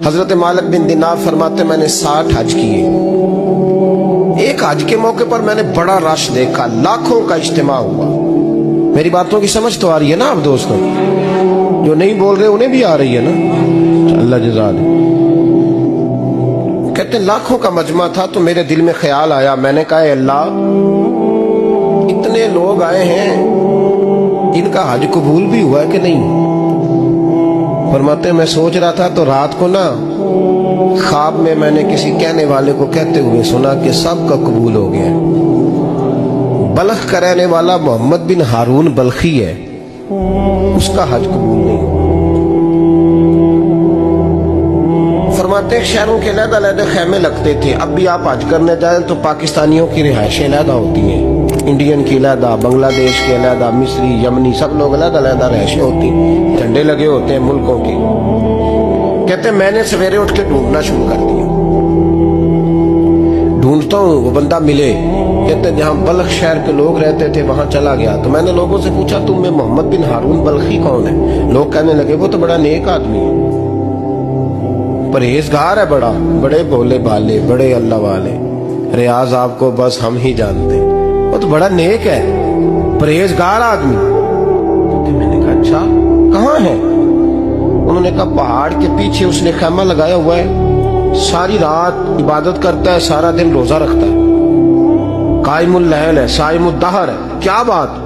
حضرت مالک بن دینار فرماتے میں نے 60 حج کیے. ایک حج کے موقع پر میں نے بڑا رش دیکھا, لاکھوں کا اجتماع ہوا. میری باتوں کی سمجھ تو آ رہی ہے نا آپ دوستوں؟ جو نہیں بول رہے انہیں بھی آ رہی ہے نا؟ اللہ جزا دے. کہتے ہیں لاکھوں کا مجمع تھا تو میرے دل میں خیال آیا, میں نے کہا اے اللہ, اتنے لوگ آئے ہیں, ان کا حج قبول بھی ہوا ہے کہ نہیں؟ فرماتے ہیں میں سوچ رہا تھا تو رات کو نا خواب میں نے کسی کہنے والے کو کہتے ہوئے سنا کہ سب کا قبول ہو گیا. بلخ کا رہنے والا محمد بن ہارون بلخی ہے, اس کا حج قبول نہیں. فرماتے ہیں شہروں کے علیحدہ علیحدہ خیمے لگتے تھے. اب بھی آپ حج کرنے جائیں تو پاکستانیوں کی رہائشیں علیحدہ ہوتی ہیں, انڈین کی علیحدہ, بنگلہ دیش کی علیحدہ, مصری, یمنی, سب لوگ علیحدہ علیحدہ رہائشیں ہوتی ہیں, جھنڈے لگے ہوتے ہیں ملکوں کے. کہتے ہیں میں نے سویرے اٹھ کے ڈھونڈنا شروع کر دیا, ڈھونڈتا ہوں وہ بندہ ملے. کہتے ہیں جہاں بلخ شہر کے لوگ رہتے تھے وہاں چلا گیا تو میں نے لوگوں سے پوچھا تم میں محمد بن ہارون بلخی کون ہے؟ لوگ کہنے لگے وہ تو بڑا نیک آدمی ہے, پرہیزگار ہے, بڑے بولے بالے, بڑے اللہ والے, ریاض آپ کو بس ہم ہی جانتے, وہ تو بڑا نیک ہے, پرہیزگار آدمی. میں نے کہا اچھا کہاں ہے؟ انہوں نے کہا پہاڑ کے پیچھے اس نے خیمہ لگایا ہوا ہے, ساری رات عبادت کرتا ہے, سارا دن روزہ رکھتا ہے, قائم اللیل ہے, صائم الدہر ہے. کیا بات؟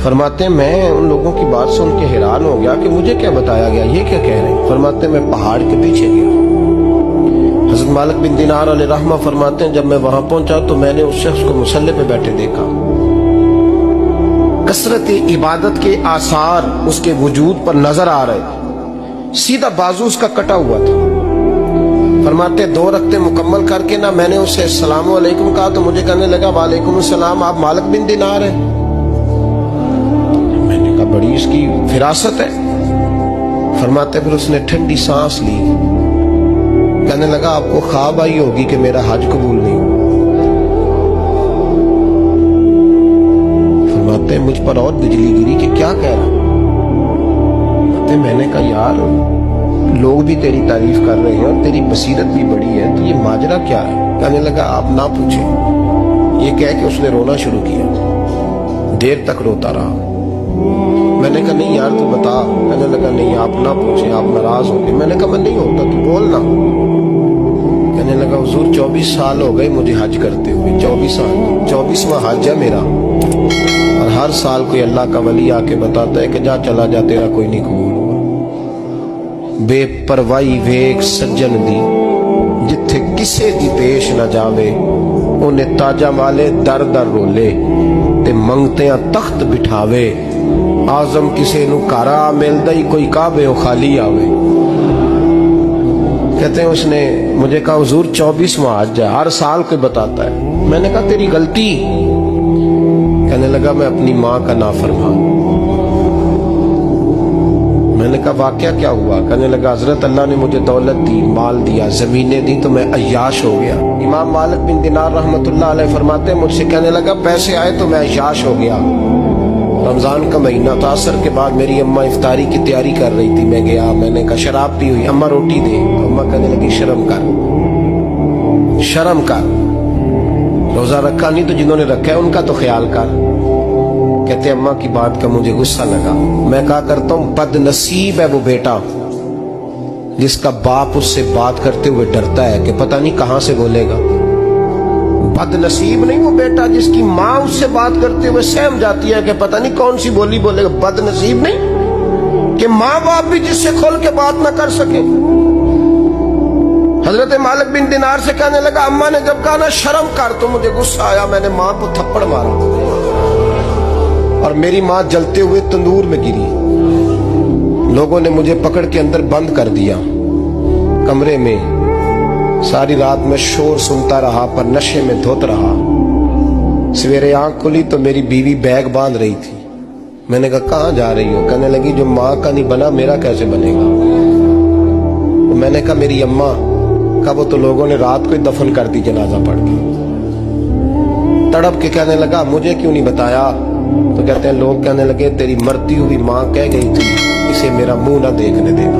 فرماتے ہیں میں ان لوگوں کی بات سن کے حیران ہو گیا کہ مجھے کیا بتایا گیا, یہ کیا کہہ رہے ہیں. فرماتے ہیں میں پہاڑ کے پیچھے گیا. حضرت مالک بن دینار علیہ رحمہ فرماتے ہیں جب میں وہاں پہنچا تو میں نے اس شخص کو مصلی پہ بیٹھے دیکھا. کثرت عبادت کے آثار اس کے وجود پر نظر آ رہے, سیدھا بازو اس کا کٹا ہوا تھا. فرماتے 2 رکعتیں مکمل کر کے نا میں نے اسے السلام علیکم کہا تو مجھے کہنے لگا وعلیکم السلام, آپ مالک بن دینار ہیں؟ میں نے کہا بڑی اس کی فراست ہے. فرماتے پھر اس نے ٹھنڈی سانس لی, کہنے لگا آپ کو خواب آئی ہوگی کہ میرا حج قبول نہیں ہوا. فرماتے مجھ پر اور بجلی گری کہ کیا کہہ رہا. میں نے کہا یار لوگ بھی تیری تعریف کر رہے ہیں اور تیری بصیرت بھی بڑی ہے, تو یہ ماجرا کیا ہے؟ کہنے لگا آپ نہ پوچھیں. یہ کہہ کے اس نے رونا شروع کیا, دیر تک روتا رہا. میں نے کہا نہیں یار تو بتا. کہنے لگا نہیں آپ نہ پوچھیں, آپ ناراض ہو گئے. میں نے کہا میں نہیں ہوتا, تو بولنا. کہنے لگا حضور 24 سال ہو گئے مجھے حج کرتے ہوئے, 24 سال, 24واں حج ہے میرا, اور ہر سال کوئی اللہ کا ولی آ کے بتاتا ہے کہ جا چلا جا تیرا کوئی نہیں قبول ہوا. بے پروائی ویک سجن دی جتھے کسے دی پیش نہ جاوے, انہیں تاجہ والے در در رولے تے منگتیاں تخت بٹھاوے. آزم کسے نو کارا ملدا ہی کوئی کعبے و خالی آوے. کہتے ہیں اس نے مجھے کہا حضور 24واں حج ہے, ہر سال کوئی بتاتا ہے. میں نے کہا تیری غلطی. کہنے لگا میں اپنی ماں کا نافرمان. میں نے کہا واقعہ کیا ہوا؟ کہنے لگا حضرت اللہ نے مجھے دولت دی, مال دیا, زمینیں دی تو میں عیاش ہو گیا. امام مالک بن دینار رحمت اللہ علیہ فرماتے ہیں مجھ سے کہنے لگا پیسے آئے تو میں عیاش ہو گیا. رمضان کا مہینہ تھا, عصر کے بعد میری اماں افطاری کی تیاری کر رہی تھی. میں گیا, میں نے کہا شراب پی ہوئی, اماں روٹی دے. اماں کہنے لگی شرم کر, شرم کر, روزہ رکھا نہیں تو جنہوں نے رکھا ہے ان کا تو خیال کر. کہتے اماں کی بات کا مجھے غصہ لگا. میں کہا کرتا ہوں بد نصیب ہے وہ بیٹا جس کا باپ اس سے بات کرتے ہوئے ڈرتا ہے کہ پتہ نہیں کہاں سے بولے گا. بد نصیب نہیں وہ بیٹا جس کی ماں اس سے بات کرتے ہوئے سہم جاتی ہے کہ پتہ نہیں کون سی بولی بولے گا. بد نصیب نہیں کہ ماں باپ بھی جس سے کھول کے بات نہ کر سکے. حضرت مالک بن دینار سے کہنے لگا اماں نے جب کہا نا شرم کر تو مجھے غصہ آیا, میں نے ماں کو تھپڑ مارا اور میری ماں جلتے ہوئے تندور میں گری. لوگوں نے مجھے پکڑ کے اندر بند کر دیا کمرے میں. ساری رات میں شور سنتا رہا پر نشے میں دھوت رہا. سویرے آنکھ کھلی تو میری بیوی بیگ باندھ رہی تھی. میں نے کہا کہاں جا رہی ہو؟ کہنے لگی جو ماں کا نہیں بنا میرا کیسے بنے گا. میں نے کہا میری اماں کا وہ تو لوگوں نے رات کو ہی دفن کر دی جنازہ پڑھ کے. تڑپ کے کہنے لگا مجھے کیوں نہیں بتایا؟ تو کہتے ہیں لوگ کہنے لگے تیری مرتی ہوئی ماں کہہ گئی تھی اسے میرا منہ نہ دیکھنے دینا.